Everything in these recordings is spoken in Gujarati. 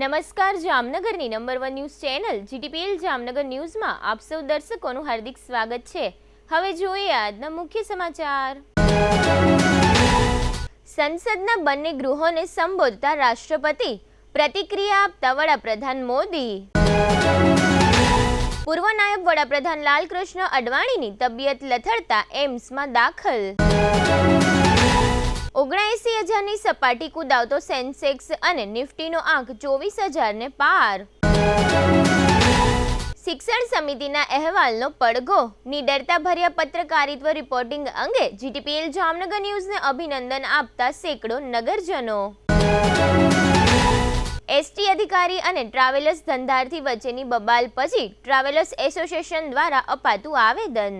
નમસ્કાર, જામનગરની number 1 news channel GTPL Jamnagar ન્યૂઝમાં આપ સૌ દર્શકોનું હાર્દિક સ્વાગત છે। હવે જોઈએ આજના મુખ્ય સમાચાર। સંસદના બંને ગૃહોને સંબોધતા રાષ્ટ્રપતિ, પ્રતિક્રિયા આપતા વડાપ્રધાન મોદી। પૂર્વ નાયબ વડાપ્રધાન લાલકૃષ્ણ અડવાણીની તબિયત લથડતા એમ્સમાં દાખલ। 79,000ની સપાટી કુદાવતો સેન્સેક્સ અને નિફ્ટીનો આંક 24,000ને પાર। શિક્ષણ સમિતિના અહેવાલનો પડઘો, નિડરતા ભર્યા પત્રકારિત્વ રિપોર્ટિંગ અંગે જીટીપીએલ જામનગર ન્યૂઝને અભિનંદન આપતા સેંકડો નગરજનો। એસટી અધિકારી અને ટ્રાવેલર્સ ધંધાર્થી વચ્ચેની બબાલ પછી ટ્રાવેલર્સ એસોસિએશન દ્વારા અપાતું આવેદન।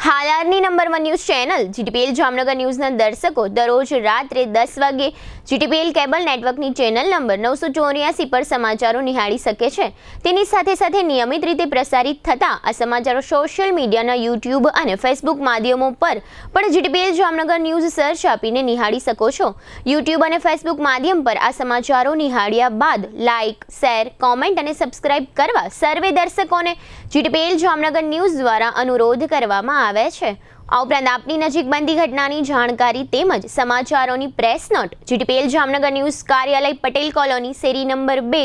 હાલારની number 1 news channel GTPL Jamnagar ન્યૂઝના દર્શકો દરરોજ રાત્રે 10 વાગે જીટીપીએલ કેબલ નેટવર્કની ચેનલ નંબર 984 પર સમાચારો નિહાળી શકે છે। તેની સાથે સાથે નિયમિત રીતે પ્રસારિત થતા આ સમાચારો સોશિયલ મીડિયાના યુટ્યુબ અને ફેસબુક માધ્યમો પર પણ જીટીપીએલ જામનગર ન્યૂઝ સર્ચ આપીને નિહાળી શકો છો। યુટ્યુબ અને ફેસબુક માધ્યમ પર આ સમાચારો નિહાળ્યા બાદ લાઇક, શેર, કોમેન્ટ અને સબસ્ક્રાઇબ કરવા સર્વે દર્શકોને જીટીપીએલ જામનગર ન્યૂઝ દ્વારા અનુરોધ કરવામાં આવે છે। આ ઉપરાંત આપની નજીક બનતી ઘટનાની જાણકારી તેમજ સમાચારોની press note GTPL Jamnagar news કાર્યાલય પટેલ કોલોની શેરી નંબર 2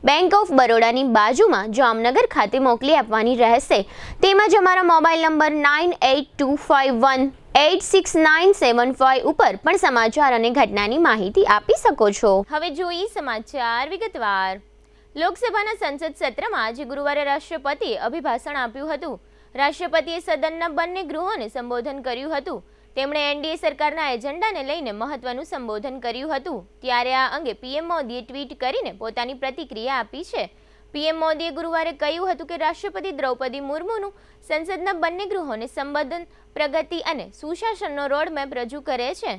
બેંક ઓફ બરોડાની બાજુમાં જામનગર ખાતે મોકલી આપવાની રહેશે। તેમજ અમારા મોબાઈલ નંબર 9825186975 ઉપર પણ સમાચાર અને ઘટનાની માહિતી આપી શકો છો। હવે જોઈએ સમાચાર વિગતવાર। લોકસભાના સંસદ સત્રમાં આજે ગુરુવારે રાષ્ટ્રપતિએ અભિભાષણ આપ્યું હતું। રાષ્ટ્રપતિએ સદનના બંને ગૃહોને સંબોધન કર્યું હતું। તેમણે એનડીએ સરકારના એજન્ડાને લઈને મહત્વનું સંબોધન કર્યું હતું। ત્યારે આ અંગે પીએમ મોદીએ ટ્વીટ કરીને પોતાની પ્રતિક્રિયા આપી છે। પીએમ મોદીએ ગુરુવારે કહ્યું હતું કે રાષ્ટ્રપતિ દ્રૌપદી મુર્મુનું સંસદના બંને ગૃહોને સંબોધન પ્રગતિ અને સુશાસનનો રોડમેપ રજૂ કરે છે।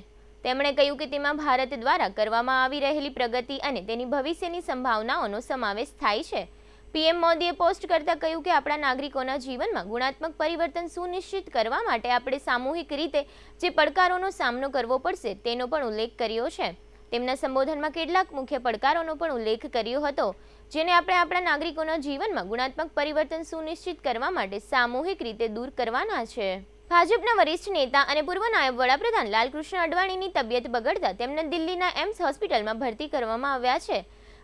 તેમણે કહ્યું કે તેમાં ભારત દ્વારા કરવામાં આવી રહેલી પ્રગતિ અને તેની ભવિષ્યની સંભાવનાઓનો સમાવેશ થાય છે। પીએમ મોદીએ પોસ્ટ કરતા કહ્યું કે આપણા નાગરિકોના જીવનમાં ગુણાત્મક પરિવર્તન સુનિશ્ચિત કરવા માટે આપણે સામૂહિક રીતે જે પડકારોનો સામનો કરવો પડશે તેનો પણ ઉલ્લેખ કર્યો છે। તેમના સંબોધનમાં કેટલાક મુખ્ય પડકારોનો પણ ઉલ્લેખ કર્યો હતો જેને આપણે આપણા નાગરિકોના જીવનમાં ગુણાત્મક પરિવર્તન સુનિશ્ચિત કરવા માટે સામૂહિક રીતે દૂર કરવાના છે। ભાજપના વરિષ્ઠ નેતા અને પૂર્વ નાયબ વડાપ્રધાન લાલકૃષ્ણ અડવાણીની તબિયત બગડતા તેમને દિલ્હીના એમ્સ હોસ્પિટલમાં ભરતી કરવામાં આવ્યા છે।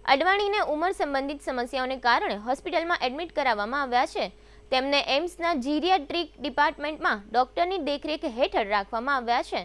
અડવાણીને ઉંમર સંબંધિત સમસ્યાઓને કારણે હોસ્પિટલમાં એડમિટ કરાવવામાં આવ્યા છે। તેમને એમ્સના જીરિયાટ્રિક ડિપાર્ટમેન્ટમાં ડોક્ટરની દેખરેખ હેઠળ રાખવામાં આવ્યા છે।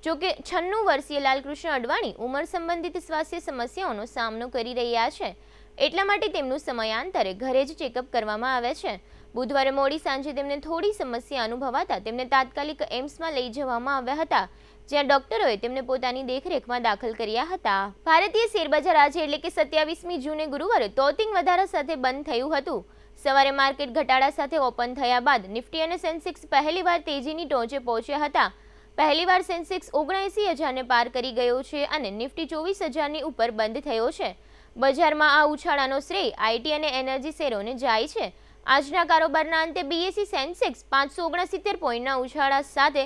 જોકે 96 વર્ષીય લાલકૃષ્ણ અડવાણી ઉંમર સંબંધિત સ્વાસ્થ્ય સમસ્યાઓનો સામનો કરી રહ્યા છે, એટલા માટે તેમનું સમયાંતરે ઘરે જ ચેકઅપ કરવામાં આવે છે। બુધવારે મોડી સાંજે તેમને થોડી સમસ્યા અનુભવાતા તેમને તાત્કાલિક એમ્સમાં લઈ જવામાં આવ્યા હતા, જ્યાં ડોક્ટરોએ તેમને પોતાની દેખરેખમાં દાખલ કર્યા હતા। ભારતીય શેરબજાર આજે એટલે કે 27મી જૂને ગુરુવારે તોતિંગ વધારા સાથે બંધ થયું હતું। સવારે માર્કેટ ઘટાડા સાથે ઓપન થયા બાદ નિફ્ટી અને સેન્સેક્સ પહેલીવાર તેજીની ટોચે પહોંચ્યા હતા। પહેલીવાર સેન્સેક્સ 79,000ને પાર કરી ગયો છે અને નિફ્ટી 24,000ની ઉપર બંધ થયો છે। બજારમાં આ ઉછાળાનો શ્રેય આઈટી અને એનર્જી શેરોને જાય છે। આજના કારોબારના અંતે બીએસઈ સેન્સેક્સ 569 પોઈન્ટના ઉછાળા સાથે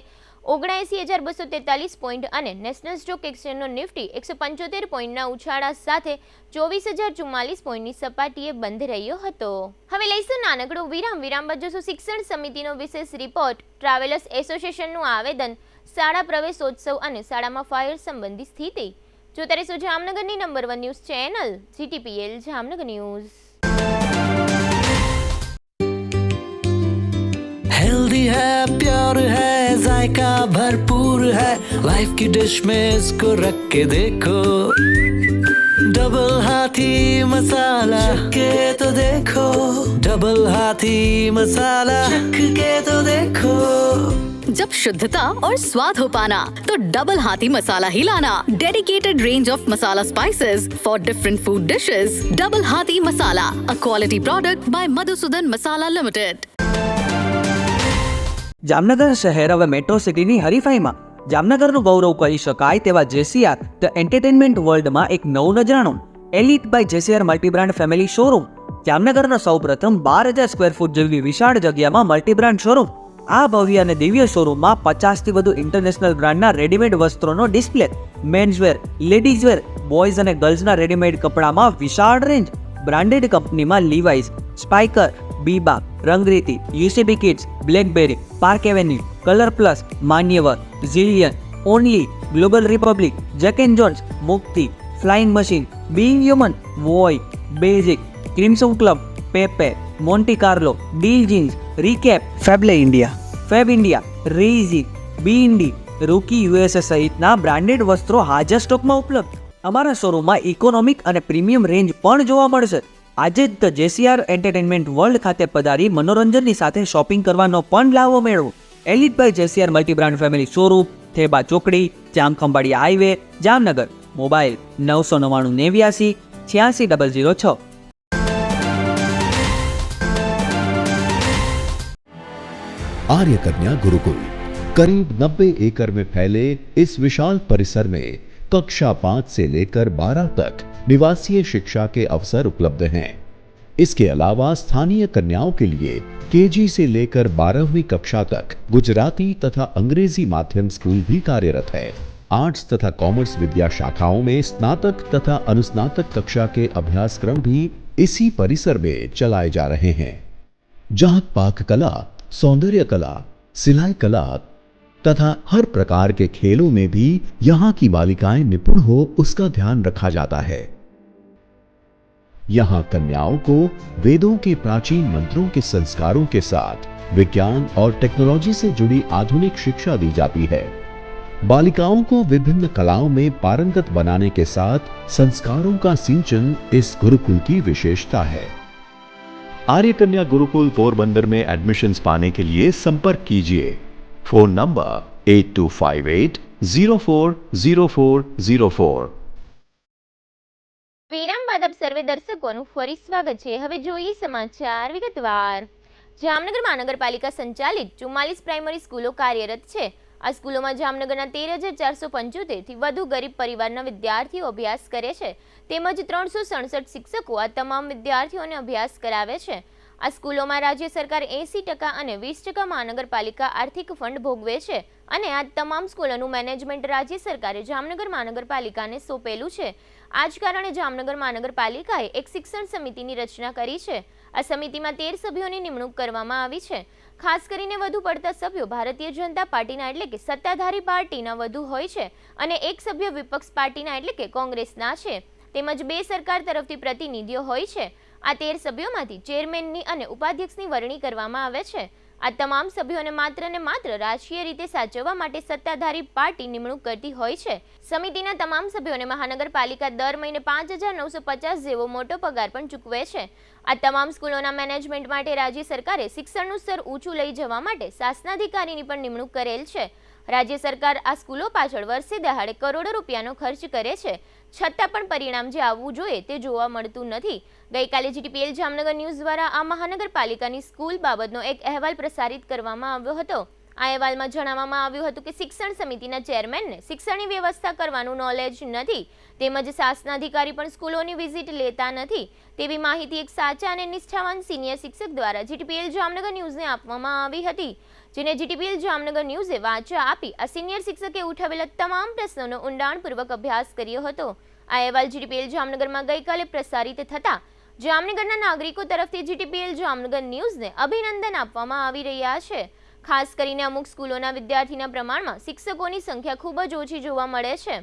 79,243 પોઈન્ટ અને નેશનલ સ્ટોક એક્સચેન્જનો નિફ્ટી 175 પોઈન્ટના ઉછાળા સાથે 24,044 પોઈન્ટની સપાટીએ બંધ રહ્યો હતો। હવે લઈશું નાનકડો વિરામ બાદ જોશું શિક્ષણ સમિતિનો વિશેષ રિપોર્ટ, ટ્રાવેલર્સ એસોસિએશનનું આવેદન, શાળા પ્રવેશોત્સવ અને શાળામાં ફાયર સંબંધી સ્થિતિ। જોતા રહેશો જામનગરની number 1 news channel GTPL Jamnagar news. Healthy है, प्योर है, जायका भरपूर है, लाइफ की डिश में इसको रख के देखो। डबल हाथी मसाला के तो देखो, डबल हाथी मसाला चख के तो देखो। जब शुद्धता और स्वाद हो पाना तो डबल हाथी मसाला ही लाना। Dedicated range of masala spices for different food dishes. Double Hathi Masala, a quality product by Madhusudan Masala limited. Jamnagar શહેર હવે મેટ્રો સિટીની હરીફાઈમાં જામનગરનું ગૌરવ કરી શકાય તેવા જેસીઆર ધ એન્ટરટેનમેન્ટ વર્લ્ડમાં એક નવું નજરાણું elite by જેસીઆર multi brand family showroom. જામનગરના સૌપ્રથમ 12,000 સ્ક્વેર ફૂટ જેવી વિશાળ જગ્યામાં મલ્ટીબ્રાન્ડ શોરૂમ આ ભવ્ય અને દિવ્ય શોરૂમમાં 50થી વધુ ઇન્ટરનેશનલ બ્રાન્ડના રેડીમેડ વસ્ત્રોનો ડિસ્પ્લે, મેન્સવેર, લેડીઝવેર, બોયઝ અને ગર્લ્સના રેડીમેડ કપડામાં વિશાળ રેન્જ, બ્રાન્ડેડ કંપનીમાં Levi's, Spykar, Biba, Rangriti, UCB kids, Blackberry, Park Avenue, Colour Plus, Manyavar, Zillion, Only, Global Republic, Jack and Jones, Mukti, Flying Machine, Being Human, Voi, Basic, Crimson Club, Pepe, Monte Carlo, Deal Jeans, Recap, Fable India, Fabindia, રેઝી, બી ઇન્ડી, રૂકી યુએસએ સહિતના બ્રાન્ડેડ વસ્ત્રો હાજર સ્ટોકમાં ઉપલબ્ધ. અમારા શોરૂમમાં ઇકોનોમિક અને પ્રીમિયમ રેન્જ પણ જોવા મળશે. આજે જ ધ જેસીઆર એન્ટરટેનમેન્ટ વર્લ્ડ ખાતે પધારી મનોરંજનની સાથે શોપિંગ કરવાનો પણ લાવો મેળવો. Elite by જેસીઆર multi brand family showroom, Theba ચોકડી, જામખંભાળિયા હાઈવે, જામનગર. મોબાઈલ 999 89 86 006. आर्य कन्या गुरुकुल करीब 90 एकड़ में फैले इस विशाल परिसर में कक्षा 5 से लेकर 12 तक निवासीय शिक्षा के अवसर उपलब्ध हैं। इसके अलावा स्थानीय कन्याओं के लिए केजी से लेकर 12वीं कक्षा तक गुजराती तथा अंग्रेजी माध्यम स्कूल भी कार्यरत है। आर्ट्स तथा कॉमर्स विद्या शाखाओं में स्नातक तथा अनुस्नातक कक्षा के अभ्यासक्रम भी इसी परिसर में चलाए जा रहे हैं, जहां पाक कला, सौंदर्य कला, सिलाई कला तथा हर प्रकार के खेलों में भी यहाँ की बालिकाएं निपुण हो उसका ध्यान रखा जाता है। यहाँ कन्याओं को वेदों के प्राचीन मंत्रों के संस्कारों के साथ विज्ञान और टेक्नोलॉजी से जुड़ी आधुनिक शिक्षा दी जाती है। बालिकाओं को विभिन्न कलाओं में पारंगत बनाने के साथ संस्कारों का सिंचन इस गुरुकुल की विशेषता है। आर्य कन्या गुरुकुल पोरबंदर में एडमिशन्स पाने के लिए संपर्क कीजिए। Phone number 8258040404। વિરામ બાદ આપ સર્વે દર્શકોનું ફરી સ્વાગત છે. હવે જોઈએ સમાચાર વિગતવાર. જામનગર મહાનગરપાલિકા સંચાલિત 44 પ્રાઇમરી સ્કૂલો કાર્યરત છે. આ સ્કૂલોમાં જામનગરના 13,475 થી વધુ ગરીબ પરિવારના વિદ્યાર્થીઓ અભ્યાસ કરે છે, તેમજ 367 શિક્ષકો આ તમામ વિદ્યાર્થીઓને અભ્યાસ કરાવે છે. આ સ્કૂલોમાં રાજ્ય સરકાર 80% અને 20% મહાનગરપાલિકા આર્થિક ફંડ ભોગવે છે અને આ તમામ સ્કૂલોનું મેનેજમેન્ટ રાજ્ય સરકારે જામનગર મહાનગરપાલિકાને સોંપેલું છે. આ જ કારણે જામનગર મહાનગરપાલિકાએ એક શિક્ષણ સમિતિની રચના કરી છે. આ સમિતિમાં 13 સભ્યોની નિમણૂક કરવામાં આવી છે. ખાસ કરીને વધુ પડતા સભ્યો ભારતીય જનતા પાર્ટીના એટલે કે સત્તાધારી પાર્ટીના વધુ હોય છે અને એક સભ્ય વિપક્ષ પાર્ટીના એટલે કે કોંગ્રેસના છે, તેમજ 2 સરકાર તરફથી પ્રતિનિધિઓ હોય છે. આ 13 સભ્યોમાંથી ચેરમેનની અને ઉપાધ્યક્ષની વરણી કરવામાં આવે છે. આ તમામ સભ્યોને માત્ર ને માત્ર રાજકીય રીતે સાચવવા માટે સત્તાધારી પાર્ટી નિમણૂક કરતી હોય છે. સમિતિના તમામ સભ્યોને મહાનગરપાલિકા દર મહિને 5,950 જેવો મોટો પગાર પણ ચૂકવે છે. આ તમામ સ્કૂલોના મેનેજમેન્ટ માટે રાજ્ય સરકારે શિક્ષણનું સ્તર ઊંચું લઈ જવા માટે શાસનાધિકારીની પણ નિમણૂક કરેલ છે. રાજ્ય સરકાર આ સ્કૂલો પાછળ વર્ષે દહાડે કરોડો રૂપિયાનો ખર્ચ કરે છે, છતાં પણ પરિણામ જે આવવું જોઈએ તે જોવા મળતું નથી. ગઈકાલે જીટીપીએલ જામનગર ન્યૂઝ દ્વારા આ મહાનગરપાલિકાની સ્કૂલ બાબતનો એક અહેવાલ પ્રસારિત કરવામાં આવ્યો હતો. આ અહેવાલમાં જણાવવામાં આવ્યું હતું કે શિક્ષણ સમિતિના ચેરમેનને શિક્ષણની વ્યવસ્થા કરવાનું નોલેજ નથી, તેમજ શાસનાધિકારી પણ સ્કૂલોની વિઝિટ લેતા નથી તેવી માહિતી એક સાચા અને નિષ્ઠાવાન સિનિયર શિક્ષક દ્વારા જીટીપીએલ જામનગર ન્યૂઝને આપવામાં આવી હતી, જેને જીટીપીએલ જામનગર ન્યૂઝે વાચા આપી આ સિનિયર શિક્ષકે ઉઠાવેલા તમામ પ્રશ્નોનો ઊંડાણપૂર્વક અભ્યાસ કર્યો હતો. આ અહેવાલ જીટીપીએલ જામનગરમાં ગઈકાલે પ્રસારિત થતા જામનગરના નાગરિકો તરફથી જીટીપીએલ જામનગર ન્યૂઝને અભિનંદન આપવામાં આવી રહ્યા છે. ખાસ કરીને અમુક સ્કૂલોના વિદ્યાર્થીના પ્રમાણમાં શિક્ષકોની સંખ્યા ખૂબ જ ઓછી જોવા મળે છે.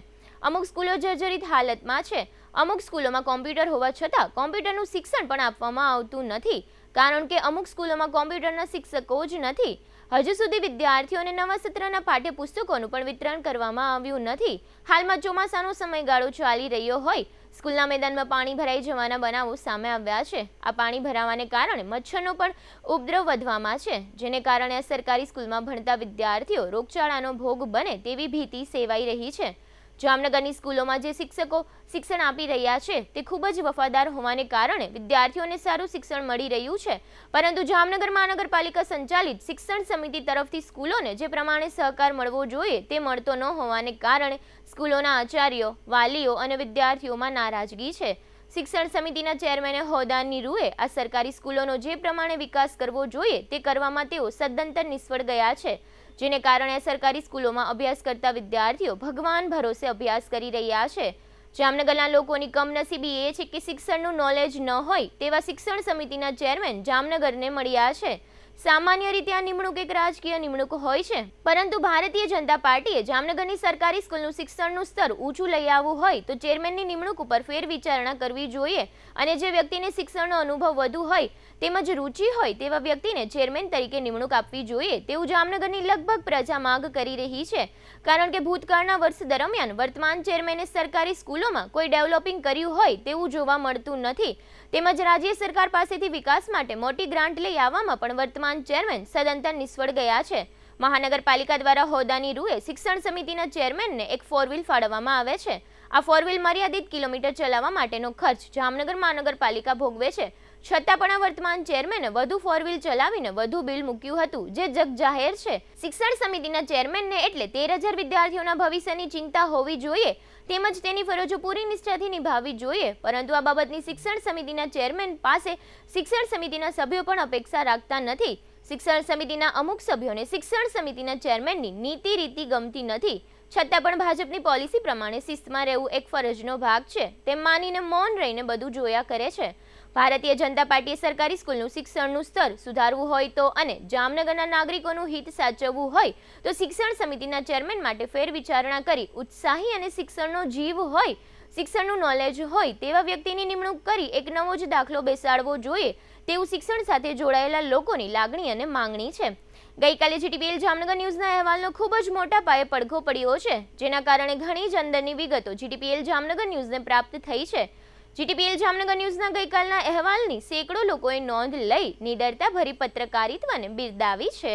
અમુક સ્કૂલો જર્જરિત હાલતમાં છે. અમુક સ્કૂલોમાં કોમ્પ્યુટર હોવા છતાં કોમ્પ્યુટરનું શિક્ષણ પણ આપવામાં આવતું નથી, કારણ કે અમુક સ્કૂલોમાં કોમ્પ્યુટરના શિક્ષકો જ નથી. હજુ સુધી વિદ્યાર્થીઓને નવા સત્રના પાઠ્યપુસ્તકોનું પણ વિતરણ કરવામાં આવ્યું નથી. હાલમાં ચોમાસાનો સમયગાળો ચાલી રહ્યો હોય સ્કૂલના મેદાનમાં પાણી ભરાઈ જવાના બનાવો સામે આવ્યા છે. આ પાણી ભરાવાને કારણે મચ્છરનો પણ ઉપદ્રવ વધવામાં છે, જેને કારણે આ સરકારી સ્કૂલમાં ભણતા વિદ્યાર્થીઓ રોગચાળાનો ભોગ બને તેવી ભીતિ સેવાઈ રહી છે. જામનગરની સ્કૂલોમાં જે શિક્ષકો શિક્ષણ આપી રહ્યા છે તે ખૂબ જ વફાદાર હોવાને કારણે વિદ્યાર્થીઓને સારું શિક્ષણ મળી રહ્યું છે, પરંતુ જામનગર મહાનગરપાલિકા સંચાલિત શિક્ષણ સમિતિ તરફથી સ્કૂલોને જે પ્રમાણે સહકાર મળવો જોઈએ તે મળતો ન હોવાને કારણે સ્કૂલોના આચાર્યો, વાલીઓ અને વિદ્યાર્થીઓમાં નારાજગી છે. શિક્ષણ સમિતિના ચેરમેને હોદ્દાની રૂએ આ સરકારી સ્કૂલોનો જે પ્રમાણે વિકાસ કરવો જોઈએ તે કરવામાં તેઓ સદંતર નિષ્ફળ ગયા છે, જેને કારણે સરકારી સ્કૂલોમાં અભ્યાસ કરતા વિદ્યાર્થીઓ ભગવાન ભરોસે અભ્યાસ કરી રહ્યા છે. જામનગરના લોકોની કમનસીબી એ છે કે શિક્ષણનું નોલેજ ન હોય તેવા શિક્ષણ સમિતિના ચેરમેન જામનગરને મળ્યા છે. સામાન્ય રીતે આ નિમણૂક એક રાજકીય નિમણૂક હોય છે, પરંતુ ભારતીય જનતા પાર્ટીએ જામનગરની સરકારી સ્કૂલનું શિક્ષણનું સ્તર ઊંચું લઈ આવવું હોય તો ચેરમેનની નિમણૂક ઉપર ફેરવિચારણા કરવી જોઈએ અને જે વ્યક્તિને શિક્ષણનો અનુભવ વધુ હોય તેમજ રુચિ હોય તેવા વ્યક્તિને ચેરમેન તરીકે નિમણૂક આપવી જોઈએ તેવું જામનગરની લગભગ પ્રજા માંગ કરી રહી છે, કારણ કે ભૂતકાળના વર્ષ દરમિયાન વર્તમાન ચેરમેને સરકારી સ્કૂલોમાં કોઈ ડેવલપિંગ કર્યું હોય તેવું જોવા મળતું નથી, તેમજ રાજ્ય સરકાર પાસેથી વિકાસ માટે મોટી ગ્રાન્ટ લઈ આવવામાં પણ વર્તમાન ચેરમેન સદંતર નિષ્ફળ ગયા છે. મહાનગરપાલિકા દ્વારા હોદ્દાની રૂએ શિક્ષણ સમિતિના ચેરમેનને એક 4 વ્હીલ ફાળવવામાં આવે છે. આ 4 વ્હીલ મર્યાદિત કિલોમીટર ચલાવવા માટેનો ખર્ચ જામનગર મહાનગરપાલિકા ભોગવે છે, છતાં પણ વર્તમાન ચેરમેને વધુ 4 વ્હીલ ચલાવીને વધુ બિલ મૂક્યું હતું, જે જગજાહેર છે. શિક્ષણ સમિતિના ચેરમેનને એટલે 13,000 વિદ્યાર્થીઓના ભવિષ્યની ચિંતા હોવી જોઈએ તેમજ તેની ફરજો પૂરી નિષ્ઠાથી નિભાવવી જોઈએ, પરંતુ આ બાબતની શિક્ષણ સમિતિના ચેરમેન પાસે શિક્ષણ સમિતિના સભ્યો પણ અપેક્ષા રાખતા નથી. શિક્ષણ સમિતિના અમુક સભ્યોને શિક્ષણ સમિતિના ચેરમેનની નીતિ રીતિ ગમતી નથી, છતાં પણ ભાજપની પોલિસી પ્રમાણે શિસ્તમાં રહેવું એક ફરજનો ભાગ છે તેમ માનીને મૌન રહીને બધું જોયા કરે છે. ભારતીય જનતા પાર્ટીએ સરકારી સ્કૂલનું શિક્ષણનું સ્તર સુધારવું હોય તો અને જામનગરના નાગરિકોનું હિત સાચવવું હોય તો શિક્ષણ સમિતિના ચેરમેન માટે ફેરવિચારણા કરી ઉત્સાહી અને શિક્ષણનો જીવ હોય, શિક્ષણનું નોલેજ હોય તેવા વ્યક્તિની નિમણૂક કરી એક નવો જ દાખલો બેસાડવો જોઈએ તેવું શિક્ષણ સાથે જોડાયેલા લોકોની લાગણી અને માંગણી છે. ગઈકાલે જીટીપીએલ જામનગર ન્યૂઝના અહેવાલનો ખૂબ જ મોટા પાયે પડઘો પડ્યો છે, જેના કારણે ઘણી જ અંદરની વિગતો જીટીપીએલ જામનગર ન્યૂઝને પ્રાપ્ત થઈ છે. જીટીપીએલ જામનગર ન્યૂઝના ગઈકાલના અહેવાલની સેંકડો લોકોએ નોંધ લઈ નિડરતાભરી પત્રકારિત્વને બિરદાવી છે.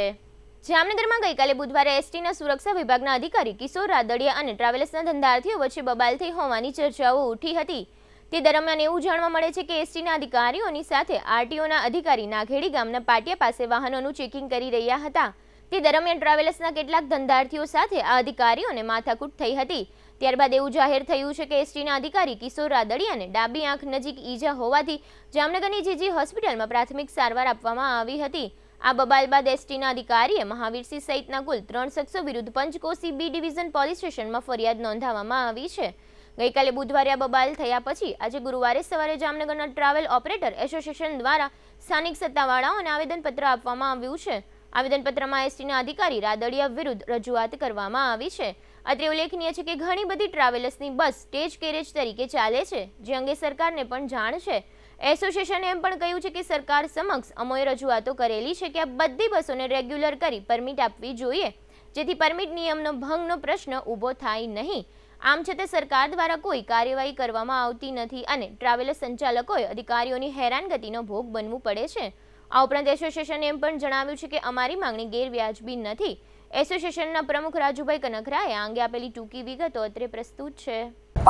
જામનગરમાં ગઈકાલે બુધવારે એસટીના સુરક્ષા વિભાગના અધિકારી કિશોર રાદડિયા અને ટ્રાવેલ્સના ધંધાર્થીઓ વચ્ચે બબાલ થઈ હોવાની ચર્ચાઓ ઉઠી હતી. તે દરમિયાન એવું જાણવા મળે છે કે એસટીના અધિકારીઓની સાથે આરટીઓના અધિકારી નાઘેડી ગામના પાટિયા પાસે વાહનોનું ચેકિંગ કરી રહ્યા હતા. તે દરમિયાન ટ્રાવેલ્સના કેટલાક ધંધાર્થીઓ સાથે આ અધિકારીઓને માથાકૂટ થઈ હતી. ત્યારબાદ એવું જાહેર થયું છે કે એસટીના અધિકારી કિશોર રાદડિયાને ડાબી આંખ નજીક ઈજા હોવાથી જામનગરની જીજી હોસ્પિટલમાં પ્રાથમિક સારવાર આપવામાં આવી હતી. આ બબાલ બાદ એસટીના અધિકારીએ મહાવીરસિંહ સહિતના કુલ 3 શખ્સો વિરુદ્ધ પંચકોશી બી ડિવિઝન પોલીસ સ્ટેશનમાં ફરિયાદ નોંધાવવામાં આવી છે. ગઈકાલે બુધવારે આ બબાલ થયા પછી આજે ગુરુવારે સવારે જામનગરના ટ્રાવેલ ઓપરેટર એસોસિએશન દ્વારા સ્થાનિક સત્તાવાળાઓને આવેદનપત્ર આપવામાં આવ્યું છે. આવેદનપત્રમાં એસટીના અધિકારી રાદડિયા વિરુદ્ધ રજૂઆત કરવામાં આવી છે. અત્રે ઉલ્લેખનીય છે કે ઘણી બધી ટ્રાવેલ્સની બસ સ્ટેજ કેરેજ તરીકે ચાલે છે, જે અંગે સરકારને પણ જાણ છે. એસોસિએશને એમ પણ કહ્યું છે કે સરકાર સમક્ષ અમોએ રજૂઆતો કરેલી છે કે આ બધી બસોને રેગ્યુલર કરી પરમિટ આપવી જોઈએ, જેથી પરમિટ નિયમનો ભંગનો પ્રશ્ન ઊભો થાય નહીં. આમ છતાં સરકાર દ્વારા કોઈ કાર્યવાહી કરવામાં આવતી નથી અને ટ્રાવેલ્સ સંચાલકોએ અધિકારીઓની હેરાનગતિનો ભોગ બનવું પડે છે. આ ઉપરાંત એસોસિએશને એમ પણ જણાવ્યું છે કે અમારી માંગણી ગેરવ્યાજબી નથી. એસોસિએશનના પ્રમુખ રાજુભાઈ કનખરાએ આ અંગે આપેલી ટૂંકી વિગતો અત્રે પ્રસ્તુત છે.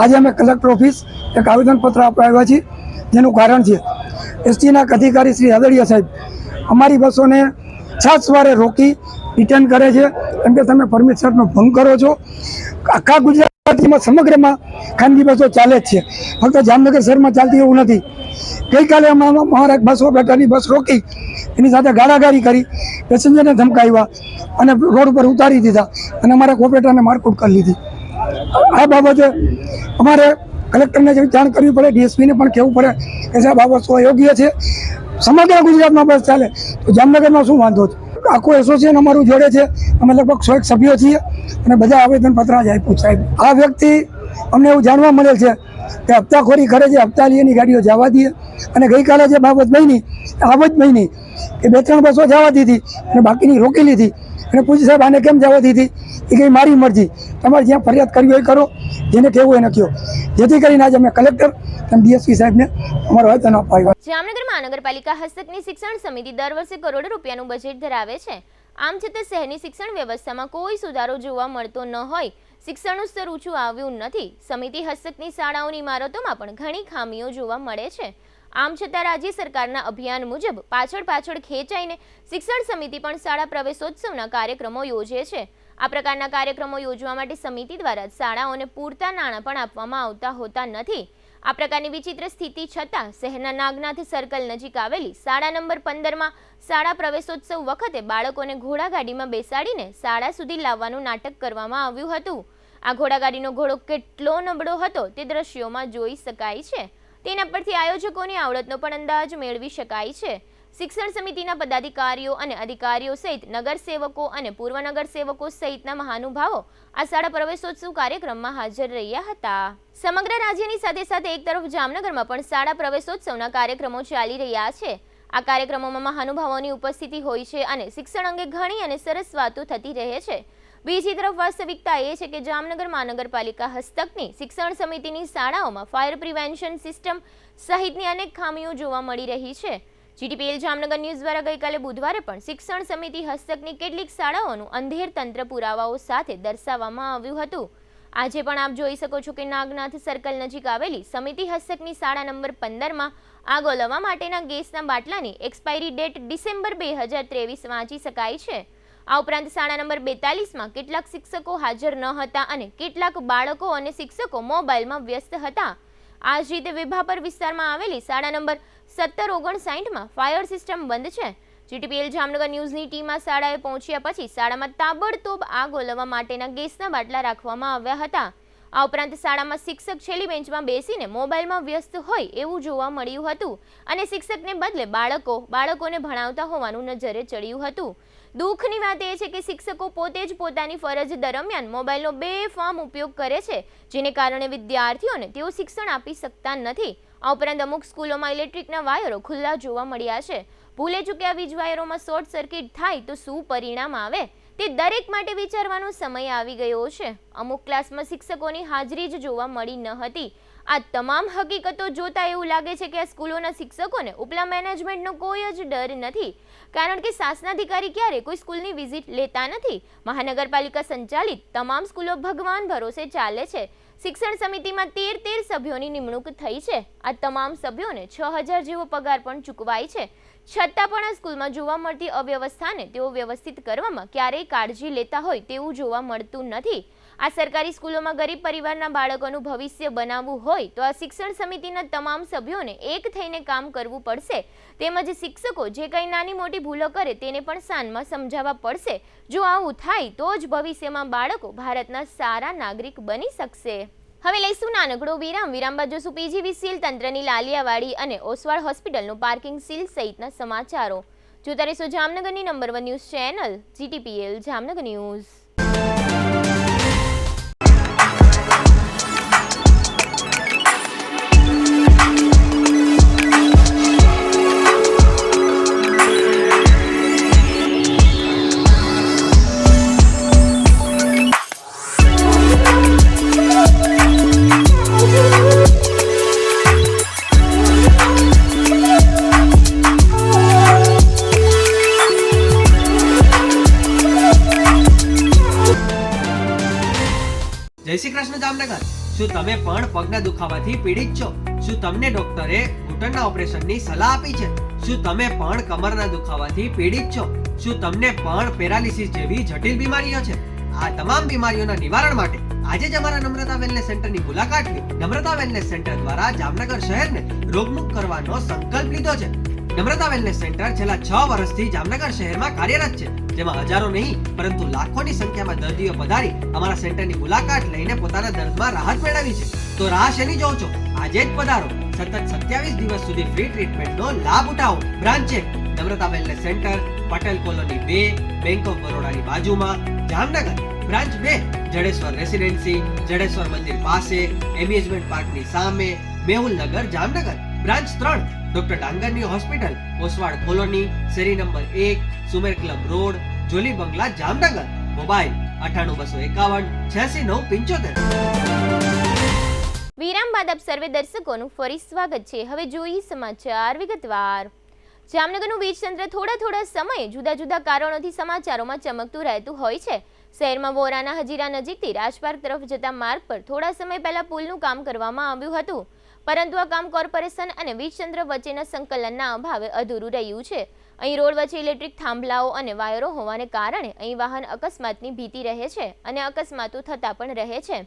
આજે અમે કલેક્ટર ઓફિસ એક આવેદનપત્ર આપવા આવ્યા છીએ, જેનું કારણ છે એસટીના અધિકારી શ્રી રાદડિયા સાહેબ અમારી બસોને 6 વારે રોકી રિટર્ન કરે છે, કેમ કે તમે પરમિટ શર્ટનો ભંગ કરો છો. આખા ગુજરાતમાં સમગ્રમાં ખાનગી બસો ચાલે જ છે, ફક્ત જામનગર શહેરમાં ચાલતી એવું નથી. ગઈકાલે અમારા બસ ઓપરેટરની બસ રોકી એની સાથે ગાળાગાળી કરી, પેસેન્જરને ધમકાવ્યા અને રોડ ઉપર ઉતારી દીધા અને અમારા ઓપરેટરને મારકૂટ કરી લીધી. આ બાબતે અમારે કલેક્ટરને જાણ કરવી પડે, ડીએસપીને પણ કહેવું પડે કે સાહેબ આ વસ્તુ અયોગ્ય છે. સમગ્ર ગુજરાતમાં બસ ચાલે તો જામનગરમાં શું વાંધો છે? આખું એસોસિએશન અમારું જોડે છે, અમે લગભગ 100 સભ્યો છીએ અને બધા આવેદનપત્ર જ આપ્યું. સાહેબ આ વ્યક્તિ અમને એવું જાણવા મળેલ છે કે હપ્તાખોરી કરે છે, હપ્તા લઈને ગાડીઓ જવા દઈએ અને ગઈકાલે જે બાબત બની આ જ મહિની કે 2-3 બસો જવા દીધી અને બાકીની રોકી લીધી અને પૂછી સાહેબ આને કેમ જવા દીધી? એ કંઈ મારી મરજી, તમારે જ્યાં ફરિયાદ કરવી હોય કરો, જેને કહેવું હોય ને કહો. જેથી કરીને આજે અમે કલેક્ટર અને ડીએસપી સાહેબને અમારો આવેદન આપવા આવ્યા. જામનગર મહાનગરપાલિકા હસ્તકની શિક્ષણ સમિતિ દર વર્ષે કરોડો રૂપિયાનું બજેટ ધરાવે છે. આમ છતાં શહેરની શિક્ષણ વ્યવસ્થામાં કોઈ સુધારો જોવા મળતો ન હોય, શિક્ષણનું સ્તર ઊંચું આવ્યું નથી. સમિતિ હસ્તકની શાળાઓની ઇમારતોમાં પણ ઘણી ખામીઓ જોવા મળે છે. આમ છતાં રાજ્ય સરકારના અભિયાન મુજબ પાછળ ખેંચાઈને શિક્ષણ સમિતિ પણ શાળા પ્રવેશોત્સવના કાર્યક્રમો યોજે છે. આ પ્રકારના કાર્યક્રમો યોજવા માટે સમિતિ દ્વારા શાળાઓને પૂરતા નાણાં પણ આપવામાં આવતા હોતા નથી. આ પ્રકારની વિચિત્ર સ્થિતિ છતાં શહેરના નાગનાથ સર્કલ નજીક આવેલી શાળા નંબર 15માં શાળા પ્રવેશોત્સવ વખતે બાળકોને ઘોડાગાડીમાં બેસાડીને શાળા સુધી લાવવાનું નાટક કરવામાં આવ્યું હતું. આ ઘોડાગાડીનો ઘોડો કેટલો નબળો હતો તે દ્રશ્યોમાં જોઈ શકાય છે. તેના પરથી આયોજકોની આવડતનો પણ અંદાજ મેળવી શકાય છે. શિક્ષણ સમિતિના પદાધિકારીઓ અને અધિકારીઓ સહિત નગરસેવકો અને પૂર્વ નગરસેવકો સહિતના મહાનુભાવો આ શાળા પ્રવેશોત્સવ કાર્યક્રમમાં હાજર રહ્યા હતા. સમગ્ર રાજ્યની સાથે સાથે એક તરફ જામનગરમાં પણ શાળા પ્રવેશોત્સવના કાર્યક્રમો ચાલી રહ્યા છે. આ કાર્યક્રમોમાં મહાનુભાવોની ઉપસ્થિતિ હોય છે અને શિક્ષણ અંગે ઘણી અને સરસ વાતો થતી રહે છે. બીજી તરફ વાસ્તવિકતા એ છે કે જામનગર મહાનગરપાલિકા હસ્તકની શિક્ષણ સમિતિની શાળાઓમાં ફાયર પ્રિવેન્શન સિસ્ટમ સહિતની અનેક ખામીઓ જોવા મળી રહી છે. GTPL જામનગર ન્યૂઝ દ્વારા ગઈકાલે બુધવારે પણ શિક્ષણ સમિતિ હસ્તકની કેટલીક શાળાઓનું અંધેર તંત્ર પુરાવાઓ સાથે દર્શાવવામાં આવ્યું હતું. આજે પણ આપ જોઈ શકો છો કે નાગનાથ સર્કલ નજીક આવેલી સમિતિ હસ્તકની શાળા નંબર 15માં આગ ઓલવવા માટેના ગેસના બાટલાની એક્સપાયરી ડેટ ડિસેમ્બર 2023 વાંચી શકાય છે. આ ઉપરાંત શાળા નંબર 42માં કેટલાક શિક્ષકો હાજર ન હતા અને કેટલાક બાળકો અને શિક્ષકો મોબાઈલમાં વ્યસ્ત હતા. આ જ રીતે વિભાપર વિસ્તારમાં આવેલી શાળા નંબર 1759માં ફાયર સિસ્ટમ બંધ છે. GTPL જામનગર ન્યૂઝની ટીમ આ શાળાએ પહોંચ્યા પછી શાળામાં તાબડતોબ આગ ઓલવવા માટેના ગેસના બાટલા રાખવામાં આવ્યા હતા. આ ઉપરાંત શાળામાં શિક્ષક છેલ્લી બેન્ચમાં બેસીને મોબાઈલમાં વ્યસ્ત હોય એવું જોવા મળ્યું હતું અને શિક્ષકને બદલે બાળકોને ભણાવતા હોવાનું નજરે ચડ્યું હતું. દુઃખની વાત એ છે કે શિક્ષકો પોતે જ પોતાની ફરજ દરમિયાન મોબાઈલનો બેફામ ઉપયોગ કરે છે, જેને કારણે વિદ્યાર્થીઓને તેઓ શિક્ષણ આપી શકતા નથી. આ ઉપરાંત અમુક સ્કૂલોમાં ઇલેક્ટ્રિકના વાયરો ખુલ્લા જોવા મળ્યા છે. ભૂલે ચૂક્યા વીજ વાયરોમાં શોર્ટ સર્કિટ થાય તો શું પરિણામ આવે તે દરેક માટે વિચારવાનો સમય આવી ગયો છે. અમુક ક્લાસમાં શિક્ષકોની હાજરી જ જોવા મળી ન હતી. આ તમામ હકીકતો જોતા એવું લાગે છે કે આ સ્કૂલોના શિક્ષકોને ઉપલા મેનેજમેન્ટનો કોઈ જ ડર નથી, કારણ કે શાસનાધિકારી ક્યારે કોઈ સ્કૂલની વિઝિટ લેતા નથી. મહાનગરપાલિકા સંચાલિત તમામ સ્કૂલો ભગવાન ભરોસે ચાલે છે. શિક્ષણ સમિતિમાં 13 સભ્યોની નિમણૂક થઈ છે. આ તમામ સભ્યોને 6000 જેવો પગાર પણ ચૂકવાય છે. છતાં પણ આ સ્કૂલમાં જોવા મળતી અવ્યવસ્થાને તેઓ વ્યવસ્થિત કરવામાં ક્યારેય કાળજી લેતા હોય તેવું જોવા મળતું નથી. આ સરકારી સ્કૂલોમાં ગરીબ પરિવારના બાળકોનું ભવિષ્ય બનાવવું હોય તો આ શિક્ષણ સમિતિના તમામ સભ્યોને એક થઈને કામ કરવું પડશે. તેમજ શિક્ષકો જે કંઈ નાની મોટી ભૂલો કરે તેને પણ શાનમાં સમજાવવા પડશે. જો આવું થાય તો જ ભવિષ્યમાં બાળકો ભારતના સારા નાગરિક બની શકશે. હવે લઈશું નાનકડો વિરામ બાદ જોશું PGVCL તંત્રની લાલિયાવાડી અને ઓસવાડ હોસ્પિટલનું પાર્કિંગ સીલ સહિતના સમાચારો. જોતા રહેશો જામનગરની number 1 news channel GTPL Jamnagar news. જય શ્રી કૃષ્ણ જામનગર. શું તમે પણ પગના દુખાવાથી પીડિત છો? શું તમને ડોક્ટરે ઘૂંટણના ઓપરેશનની સલાહ આપી છે? શું તમે પણ કમરના દુખાવાથી પીડિત છો? શું તમને પણ પેરાલિસિસ જેવી જટિલ બીમારીઓ છે? આ તમામ બીમારીઓના નિવારણ માટે આજે જ અમારા નમ્રતા વેલનેસ સેન્ટરની મુલાકાત લો. નમ્રતા વેલનેસ સેન્ટર દ્વારા જામનગર શહેરને રોગમુક્ત કરવાનો સંકલ્પ લીધો છે. નમ્રતા વેલનેસ સેન્ટર છેલ્લા 6 વર્ષથી જામનગર શહેરમાં કાર્યરત છે, જેમાં હજારો નહીં પરંતુ લાખોની સંખ્યામાં દર્દીઓ પધારી અમારા સેન્ટરની મુલાકાત લઈને પોતાના દર્દમાં રાહત મેળવી છે. તો રાહ શેની જોવો છો? આજે જ પધારો. સતત 27 દિવસ સુધી ફ્રી ટ્રીટમેન્ટનો લાભ ઉઠાવો. Branch 1 Namrata wellness centre, Patel colony 2, bank of બરોડાની બાજુમાં, જામનગર. બ્રાન્ચ 2 જડેશ્વર રેસિડેન્સી, જડેશ્વર મંદિર પાસે, એમ્યુઝમેન્ટ પાર્કની સામે, મેહુલનગર, જામનગર. બ્રાન્ચ 3 ડોક્ટર ડાંગરની હોસ્પિટલ, ઓસવાડ કોલોની, શેરી number 1, Sumer club road, jolly bungalow, Jamnagar. Mobile 9825618675. વિરામ બાદ આપ સર્વે દર્શકોનું ફરી સ્વાગત છે. હવે જોઈએ સમાચાર વિગતવાર. જામનગરનું વીજ તંત્ર થોડા સમયે જુદા કારણોથી સમાચારોમાં ચમકતું રહેતું હોય છે. શહેરમાં વોરાના હજીરા નજીકથી રાજપાર્ક તરફ જતા માર્ગ પર થોડા સમય પહેલા પુલનું કામ કરવામાં આવ્યું હતું, પરંતુ આ કામ કોર્પોરેશન અને વીજ તંત્ર વચ્ચેના સંકલનના અભાવે અધૂરું રહ્યું છે. અહીં રોડ વચ્ચે ઇલેક્ટ્રિક થાંભલાઓ અને વાયરો હોવાને કારણે અહીં વાહન અકસ્માતની ભીતિ રહે છે અને અકસ્માતો થતા પણ રહે છે.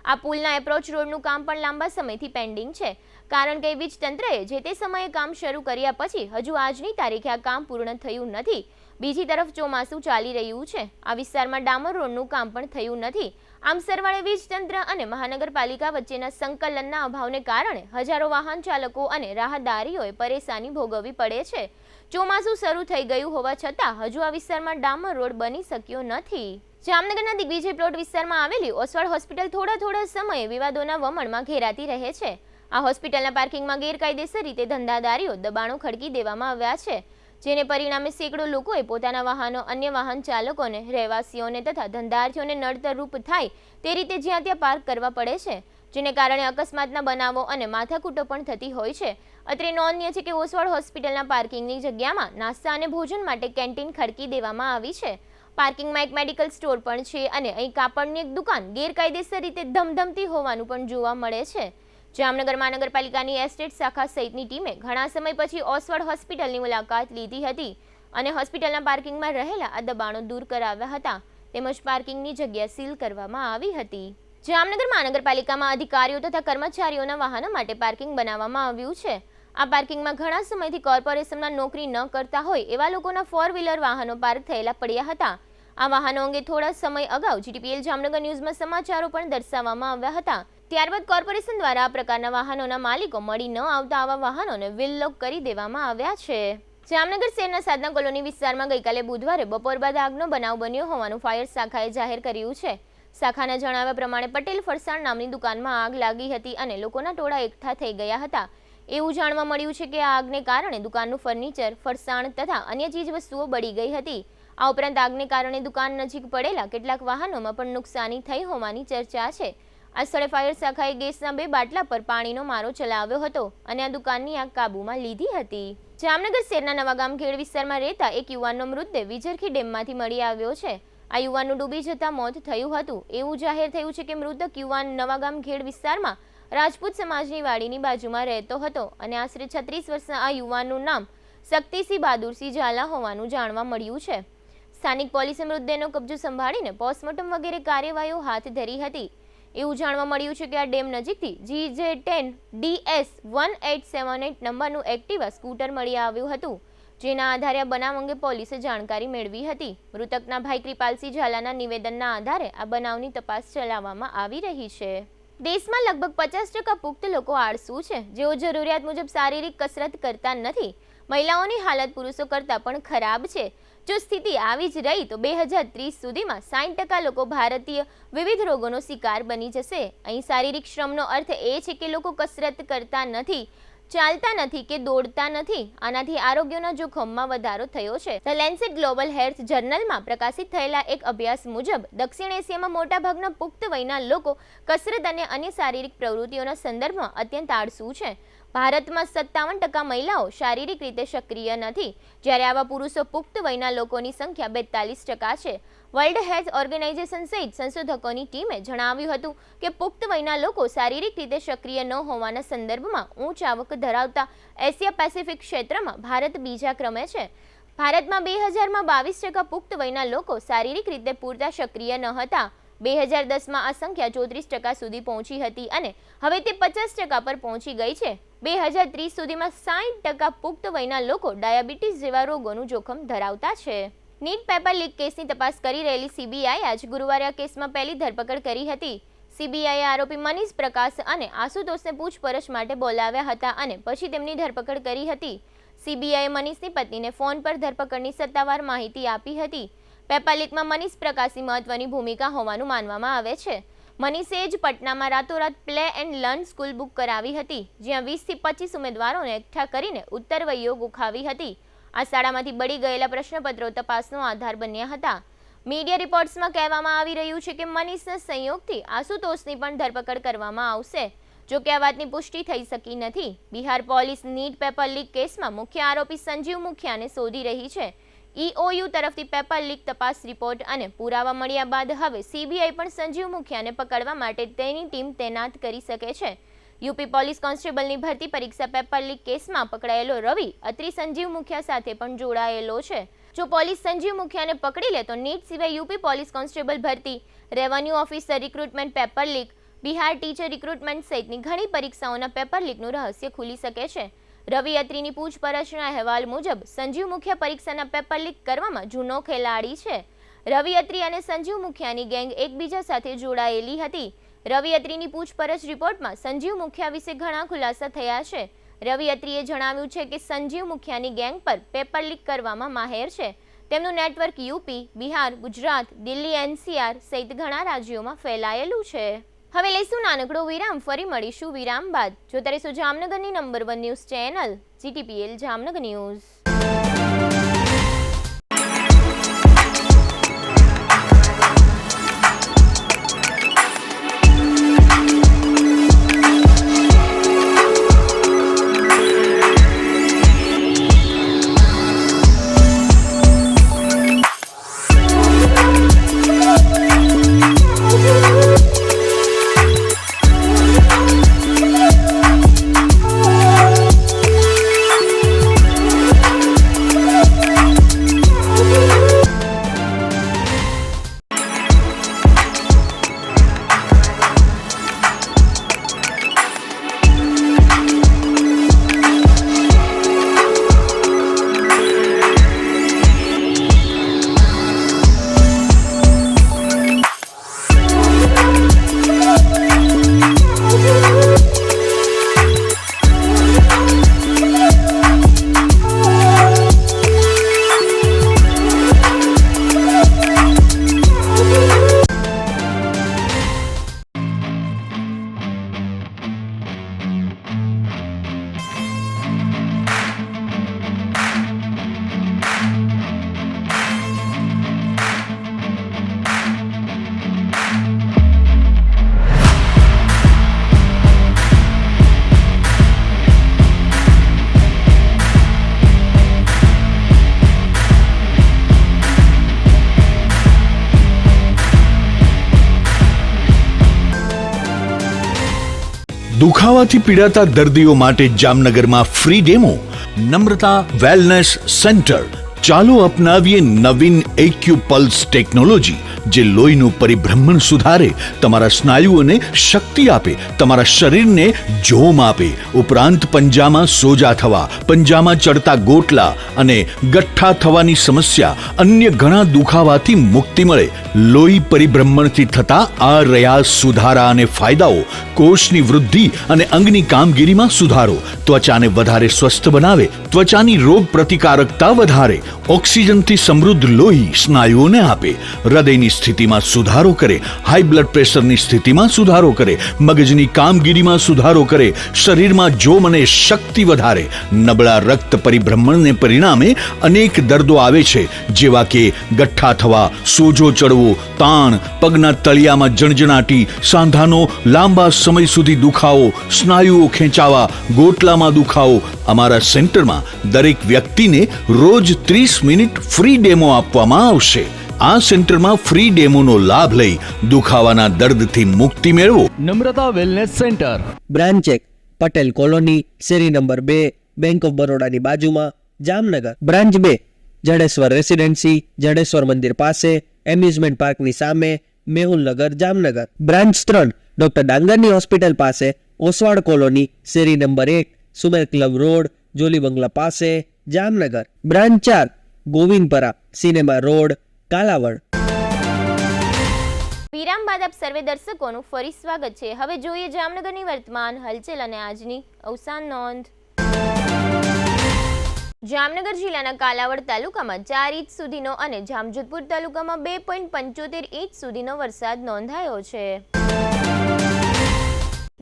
આ પુલના એપ્રોચ રોડનું કામ પણ લાંબા સમયથી પેન્ડિંગ છે, કારણ કે વીજ તંત્રએ જે તે સમયે કામ શરૂ કર્યા પછી હજુ આજની તારીખે આ કામ પૂર્ણ થયું નથી. બીજી તરફ ચોમાસું ચાલી રહ્યું છે, આ વિસ્તારમાં ડામર રોડનું કામ પણ થયું નથી. આમ સરવાળે વીજ તંત્ર અને મહાનગરપાલિકા વચ્ચેના સંકલનના અભાવને કારણે હજારો વાહન ચાલકો અને રાહદારીઓએ પરેશાની ભોગવવી પડે છે. ચોમાસું શરૂ થઈ ગયું હોવા છતાં હજુ આ વિસ્તારમાં ડામર રોડ બની શક્યો નથી. જામનગરના દિગ્વિજય પ્લોટ વિસ્તારમાં આવેલી ઓસવાડ હોસ્પિટલ થોડા સમયે વિવાદોના વમળમાં ઘેરાતી રહે છે. આ હોસ્પિટલના પાર્કિંગમાં ગેરકાયદેસર રીતે ધંધાદારીઓ દબાણો ખડકી દેવામાં આવ્યા છે, જેને પરિણામે સેંકડો લોકોએ પોતાના વાહનો અન્ય વાહન ચાલકોને, રહેવાસીઓને તથા ધંધાર્થીઓને નડતરરૂપ થાય તે રીતે જ્યાં ત્યાં પાર્ક કરવા પડે છે, જેને કારણે અકસ્માતના બનાવો અને માથાકૂટો પણ થતી હોય છે. અત્રે નોંધનીય છે કે ઓસવાડ હોસ્પિટલના પાર્કિંગની જગ્યામાં નાસ્તા અને ભોજન માટે કેન્ટીન ખડકી દેવામાં આવી છે. પાર્કિંગમાં એક મેડિકલ સ્ટોર પણ છે અને અહીં કાપડની એક દુકાન ગેરકાયદેસર રીતે ધમધમતી હોવાનું પણ જોવા મળે છે. જામનગર મહાનગરપાલિકાની એસ્ટેટ શાખા સહિતની ટીમે ઘણા સમય પછી ઓસવાડ હોસ્પિટલની મુલાકાત લીધી હતી અને હોસ્પિટલના પાર્કિંગમાં રહેલા આ દબાણો દૂર કરાવ્યા હતા, તેમજ પાર્કિંગની જગ્યા સીલ કરવામાં આવી હતી. જામનગર મહાનગરપાલિકામાં અધિકારીઓ તથા કર્મચારીઓના વાહનો માટે પાર્કિંગ બનાવવામાં આવ્યું છે. આ પાર્કિંગમાં ઘણા સમયથી કોર્પોરેશનમાં નોકરી ન કરતા હોય એવા લોકોના 4-વ્હીલર વાહનો પાર્ક થયેલા પડ્યા હતા. આ વાહનો અંગે થોડા સમય અગાઉ GTPL જામનગર ન્યૂઝમાં સમાચારો પણ દર્શાવવામાં આવ્યા હતા. ત્યારબાદ કોર્પોરેશન દ્વારા આ પ્રકારના વાહનોના માલિકો મળી ન આવતા આવા વાહનોને વ્હીલ લોક કરી દેવામાં આવ્યા છે. જામનગર શહેરના સાધના કોલોની વિસ્તારમાં ગઈકાલે બુધવારે બપોર બાદ આગનો બનાવ બન્યો હોવાનું ફાયર શાખાએ જાહેર કર્યું છે. શાખાના જણાવ્યા પ્રમાણે પટેલ ફરસાણ નામની દુકાનમાં આગ લાગી હતી અને લોકોના ટોળા એકઠા થઈ ગયા હતા. એવું જાણવા મળ્યું છે કે આ આગને કારણે દુકાનનું ફર્નિચર, ફરસાણ તથા અન્ય ચીજવસ્તુઓ બળી ગઈ હતી. આ ઉપરાંત આગને કારણે દુકાન નજીક પડેલા કેટલાક વાહનોમાં પણ નુકસાની થઈ હોવાની ચર્ચા છે. આ સ્થળે ફાયર શાખાએ ગેસના 2 બાટલા પર પાણીનો મારો ચલાવ્યો હતો અને આ દુકાનની આગ કાબૂમાં લીધી હતી. જામનગર શહેરના નવાગામ ખેડ વિસ્તારમાં રહેતા એક યુવાનનો મૃતદેહ વિજરખી ડેમમાંથી મળી આવ્યો છે. આ યુવાનનું ડૂબી જતા મોત થયું હતું. એવું જાહેર થયું છે કે મૃતક યુવાન નવાગામ ખેડ વિસ્તારમાં રાજપૂત સમાજની વાડીની બાજુમાં રહેતો હતો અને આશરે 36 વર્ષના આ યુવાનનું નામ શક્તિસિંહ બહાદુરસિંહ ઝાલા હોવાનું જાણવા મળ્યું છે. સ્થાનિક પોલીસે મૃતદેહનો કબજો સંભાળીને પોસ્ટમોર્ટમ વગેરે કાર્યવાહીઓ હાથ ધરી હતી. એવું જાણવા મળ્યું છે કે આ ડેમ નજીકથી GJ10 DS 1878 નંબરનું એક્ટિવા સ્કૂટર મળી આવ્યું હતું, જેના આધારે આ બનાવ અંગે પોલીસે જાણકારી મેળવી હતી. મૃતકના ભાઈ કૃપાલસિંહ ઝાલાના નિવેદનના આધારે આ બનાવની તપાસ ચલાવવામાં આવી રહી છે. દેશમાં લગભગ 50% પુખ્ત લોકો આળસુ છે, જેઓ જરૂરિયાત મુજબ શારીરિક કસરત કરતા નથી. મહિલાઓની હાલત પુરુષો કરતાં પણ ખરાબ છે. જો સ્થિતિ આવી જ રહી તો 2030 સુધીમાં 60% લોકો ભારતીય વિવિધ રોગોનો શિકાર બની જશે. અહીં શારીરિક શ્રમનો અર્થ એ છે કે લોકો કસરત કરતા નથી, ચાલતા નથી કે દોડતા નથી. આનાથી આરોગ્યના જોખમમાં વધારો થયો છે. ધ લેન્સેટ ગ્લોબલ હેલ્થ જર્નલમાં પ્રકાશિત થયેલા એક અભ્યાસ મુજબ દક્ષિણ એશિયામાં મોટાભાગના પુખ્ત વયના લોકો કસરત અને અન્ય શારીરિક પ્રવૃત્તિઓના સંદર્ભમાં અત્યંત આળસુ છે. ભારતમાં 57% મહિલાઓ શારીરિક રીતે સક્રિય નથી, જ્યારે આવા પુરુષો પુખ્ત વયના લોકોની સંખ્યા 42% છે. વર્લ્ડ હેલ્થ ઓર્ગેનાઇઝેશન સહિત સંશોધકોની ટીમે જણાવ્યું હતું કે પુખ્ત વયના લોકો શારીરિક રીતે સક્રિય ન હોવાના સંદર્ભમાં ઉચ્ચ આવક ધરાવતા એશિયા પેસિફિક ક્ષેત્રમાં ભારત બીજા ક્રમે છે. ભારતમાં 2000માં 22% પુખ્ત વયના લોકો શારીરિક રીતે પૂરતા સક્રિય ન હતા. 2010માં આ સંખ્યા 34% સુધી પહોંચી હતી અને હવે તે 50% પર પહોંચી ગઈ છે. 2030 સુધીમાં 60% પુખ્ત વયના લોકો ડાયાબિટીસ જેવા રોગોનું જોખમ ધરાવતા છે. નીટ પેપર લીક કેસની તપાસ કરી રહેલી CBI આજ ગુરુવારે આ કેસમાં પહેલી ધરપકડ કરી હતી. CBIએ આરોપી મનીષ પ્રકાશ અને આશુતોષને પૂછપરછ માટે બોલાવ્યા હતા અને પછી તેમની ધરપકડ કરી હતી. CBIએ મનીષની પત્નીને ફોન પર ધરપકડની સત્તાવાર માહિતી આપી હતી. પેપર લીકમાં મનીષ પ્રકાશની મહત્વની ભૂમિકા હોવાનું માનવામાં આવે છે. મનીષે જ પટનામાં રાતોરાત play and learn school book કરાવી હતી, જ્યાં 20 થી 25 ઉમેદવારોને એકઠા કરીને ઉત્તરવહીઓ ગોખાવી હતી. આ શાળામાંથી બળી ગયેલા પ્રશ્નપત્રો તપાસનો આધાર બન્યા હતા. મીડિયા રિપોર્ટ્સમાં કહેવામાં આવી રહ્યું છે કે મનીષના સંયોગથી આશુતોષની પણ ધરપકડ કરવામાં આવશે. જો કે આ વાતની પુષ્ટિ થઈ શકી નથી. Bihar police NEET paper leak કેસમાં મુખ્ય આરોપી સંજીવ મુખિયાને શોધી રહી છે. EOU તરફથી પેપર લીક તપાસ રિપોર્ટ અને પુરાવા મળ્યા બાદ હવે CBI પણ સંજીવ મુખિયાને પકડવા માટે તેની ટીમ તૈનાત કરી શકે છે. યુપી પોલીસ કોન્સ્ટેબલની ભરતી પરીક્ષા પેપર લીક કેસમાં પકડાયેલો રવિ અત્રી સંજીવ મુખિયા સાથે પણ જોડાયેલો છે. જો પોલીસ સંજીવ મુખિયાને પકડી લે તો નીટ સિવાય યુપી પોલીસ કોન્સ્ટેબલ ભરતી, revenue officer recruitment paper leak, Bihar teacher recruitment સહિતની ઘણી પરીક્ષાઓના પેપર લીકનું રહસ્ય ખુલી શકે છે. રવિ અત્રીની પૂછપરછના અહેવાલ મુજબ સંજીવ મુખિયા પરીક્ષાના પેપર લીક કરવામાં જૂનો ખેલાડી છે. રવિ અત્રી અને સંજીવ મુખિયાની ગેંગ એકબીજા સાથે જોડાયેલી હતી. રવિ અત્રીની પૂછપરછ રિપોર્ટમાં સંજીવ મુખિયા વિશે ઘણા ખુલાસા થયા છે. રવિ અત્રીએ જણાવ્યું છે કે સંજીવ મુખિયાની ગેંગ પર પેપર લીક કરવામાં માહેર છે. તેમનું network UP, Bihar, Gujarat, Delhi, NCR સહિત ઘણા રાજ્યોમાં ફેલાયેલું છે. હવે લઈશું નાનકડો વિરામ, ફરી મળીશું વિરામ બાદ. જોતા રહેશો જામનગરની number 1 news channel GTPL Jamnagar news. દુખાવાથી પીડાતા દર્દીઓ માટે જામનગરમાં free demo. Namrata wellness centre. ચાલો અપનાવીએ નવીન એક્યુપલ્સ ટેકનોલોજી, જે લોહીનું પરિભ્રમણ સુધારે, તમારા સ્નાયુઓને શક્તિ આપે, તમારા શરીરને જોમ આપે. ઉપરાંત પંજામાં સોજા થવા, પંજામાં ચડતા ગોટલા અને ગઠ્ઠા થવાની સમસ્યા, અન્ય ઘણા દુખાવાથી મુક્તિ મળે. લોહી પરિભ્રમણથી થતા આ રહ્યા સુધારા અને ફાયદાઓ. કોષની વૃદ્ધિ અને અંગની કામગીરીમાં સુધારો, ત્વચાને વધારે સ્વસ્થ બનાવે, ત્વચાની રોગ પ્રતિકારકતા વધારે, ઓક્સિજનથી સમૃદ્ધ લોહી સ્નાયુઓને આપે, હૃદયની સ્થિતિમાં સુધારો કરે, હાઈ બ્લડ પ્રેશરની સ્થિતિમાં સુધારો કરે, મગજની કામગીરીમાં સુધારો કરે, શરીરમાં જોમ અને શક્તિ વધારે. નબળા રક્ત પરિભ્રમણને પરિણામે અનેક દર્દો આવે છે, જેવા કે ગઠ્ઠા થવા, સોજો ચડવો, તાણ, પગના તળિયામાં જણજણાટી, સાંધાનો લાંબા સમય સુધી દુખાવો, સ્નાયુઓ ખેંચાવા, ગોટલામાં દુખાવો. અમારા સેન્ટરમાં દરેક વ્યક્તિને રોજ 30 મિનિટ ફ્રી ડેમો આપવામાં આવશે. આ સેન્ટરમાં ફ્રી ડેમોનો લાભ લઈ દુખાવાના દર્દથી મુક્તિ મેળવો. Namrata wellness centre, branch 1 Patel colony, શેરી નંબર 2, બેંક ઓફ બરોડાની બાજુમાં, જામનગર. બ્રાન્ચ 2 જડેશ્વર રેસિડેન્સી, જડેશ્વર મંદિર પાસે, એમ્યુઝમેન્ટ પાર્કની સામે, મેહુલનગર, જામનગર. બ્રાન્ચ 3 ડોક્ટર ડાંગરની હોસ્પિટલ પાસે, ઓસવાડ કોલોની, શેરી number 1, Sumer club road, jolly bungalow પાસે, Jamnagar. Branch 4 Govindpara, cinema road, Kalavad. વિરામ બાદ આપ સર્વે દર્શકોનું ફરી સ્વાગત છે. હવે જોઈએ જામનગરની વર્તમાન હલચલ અને આજની અવસાન નોંધ. જામનગર જિલ્લાના કાલાવડ તાલુકામાં 4 ઇંચ સુધીનો અને જામજોધપુર તાલુકામાં 2.75 ઇંચ સુધીનો વરસાદ નોંધાયો છે.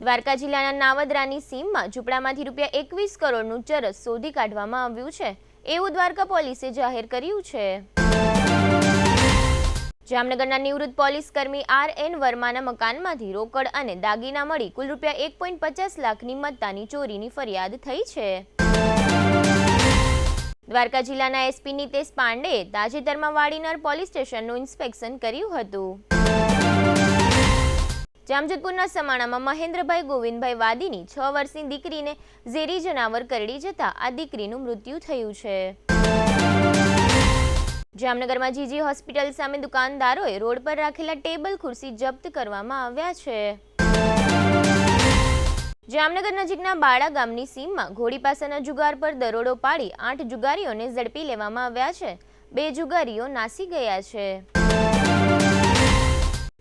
દ્વારકા જિલ્લાના નાવદરાની સીમમાં ઝૂંપડામાંથી ₹21 કરોડનું ચરસ શોધી કાઢવામાં આવ્યું છે, એવું દ્વારકા પોલીસે જાહેર કર્યું છે. જામનગરના નિવૃત્ત પોલીસ કર્મી RN વર્માના મકાનમાંથી રોકડ અને દાગીના મળી કુલ ₹1.50 લાખની મત્તાની ચોરીની ફરિયાદ થઈ છે. દ્વારકા જિલ્લાના SP નિતેશ પાંડેએ તાજેતરમાં વાડીનાર પોલીસ સ્ટેશનનું ઇન્સ્પેક્શન કર્યું હતું. જામજોધપુરના સમાણામાં મહેન્દ્રભાઈ ગોવિંદભાઈ વાદીની 6 વર્ષની દીકરીને ઝેરી જનાવર કરડી જતા આ દીકરીનું મૃત્યુ થયું છે. જામનગરમાં જીજી હોસ્પિટલ સામે દુકાનદારોએ રોડ પર રાખેલા ટેબલ ખુરશી જપ્ત કરવામાં આવ્યા છે. જામનગર નજીકના બાળા ગામની સીમમાં ઘોડી પાસેના જુગાર પર દરોડો પાડી 8 જુગારીઓને ઝડપી લેવામાં આવ્યા છે. 2 જુગારીઓ નાસી ગયા છે.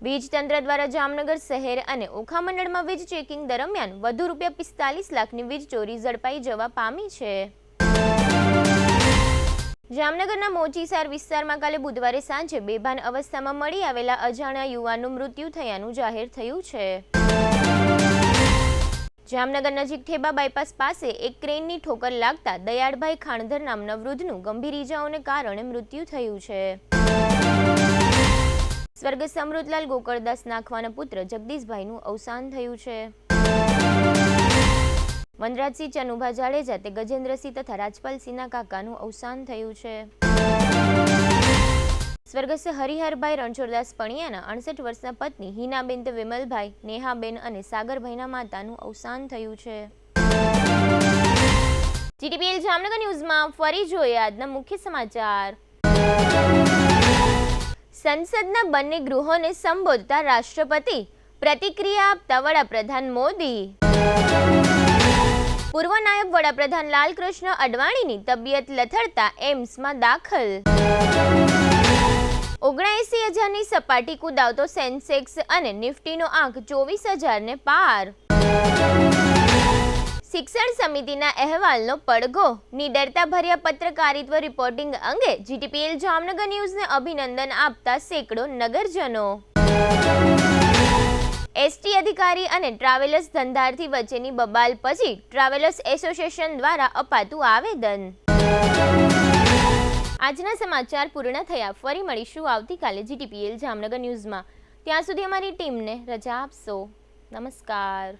વીજ તંત્ર દ્વારા જામનગર શહેર અને ઓખા મંડળમાં વીજ ચેકિંગ દરમિયાન વધુ ₹45 લાખની વીજ ચોરી ઝડપાઈ જવા પામી છે. જામનગરના મોચીસાર વિસ્તારમાં કાલે બુધવારે સાંજે બેભાન અવસ્થામાં મળી આવેલા અજાણ્યા યુવાનનું મૃત્યુ થયાનું જાહેર થયું છે. જામનગર નજીક ઠેબા બાયપાસ પાસે એક ક્રેનની ઠોકર લાગતા દયાળભાઈ ખાણધર નામના વૃદ્ધનું ગંભીર ઈજાઓને કારણે મૃત્યુ થયું છે. સ્વર્ગસ્થ અમૃતલાલ ગોકળદાસ નાખવાના પુત્ર જગદીશભાઈનું અવસાન થયું છે. વનરાજસિંહ ચનુભા જાડેજા તે ગજેન્દ્રસિંહ તથા રાજપાલસિંહના કાકાનું અવસાન થયું છે. સ્વર્ગસ્થ હરિહરભાઈ રણછોડદાસ પણિયાના 68 વર્ષના પત્ની હિનાબેન તે વિમલભાઈ, નેહાબેન અને સાગરભાઈના માતાનું અવસાન થયું છે. જીટીપીએલ જામનગર ન્યૂઝમાં ફરી જોઈએ આજના મુખ્ય સમાચાર. સંસદના બંને ગૃહોને સંબોધતા રાષ્ટ્રપતિ, પ્રતિક્રિયા આપતા વડાપ્રધાન મોદી. પૂર્વ નાયબ વડાપ્રધાન લાલકૃષ્ણ અડવાણીની તબિયત લથડતા એમ્સમાં દાખલ. 79,000ની સપાટી કુદાવતો સેન્સેક્સ અને નિફ્ટીનો આંક 24,000ને પાર. શિક્ષણ સમિતિના અહેવાલનો પડઘો, નિડરતા ભર્યા પત્રકારિત્વ રિપોર્ટિંગ અંગે જીટીપીએલ જામનગર ન્યૂઝને અભિનંદન આપતા સેંકડો નગરજનો. એસટી અધિકારી અને ટ્રાવેલર્સ ધંધાર્થી વચ્ચેની બબાલ પછી ટ્રાવેલર્સ એસોસિએશન દ્વારા અપાતું આવેદન. આજના સમાચાર પૂર્ણ થયા. ફરી મળીશું આવતીકાલે જીટીપીએલ જામનગર ન્યૂઝમાં. ત્યાં સુધી અમારી ટીમને રજા આપશો. નમસ્કાર.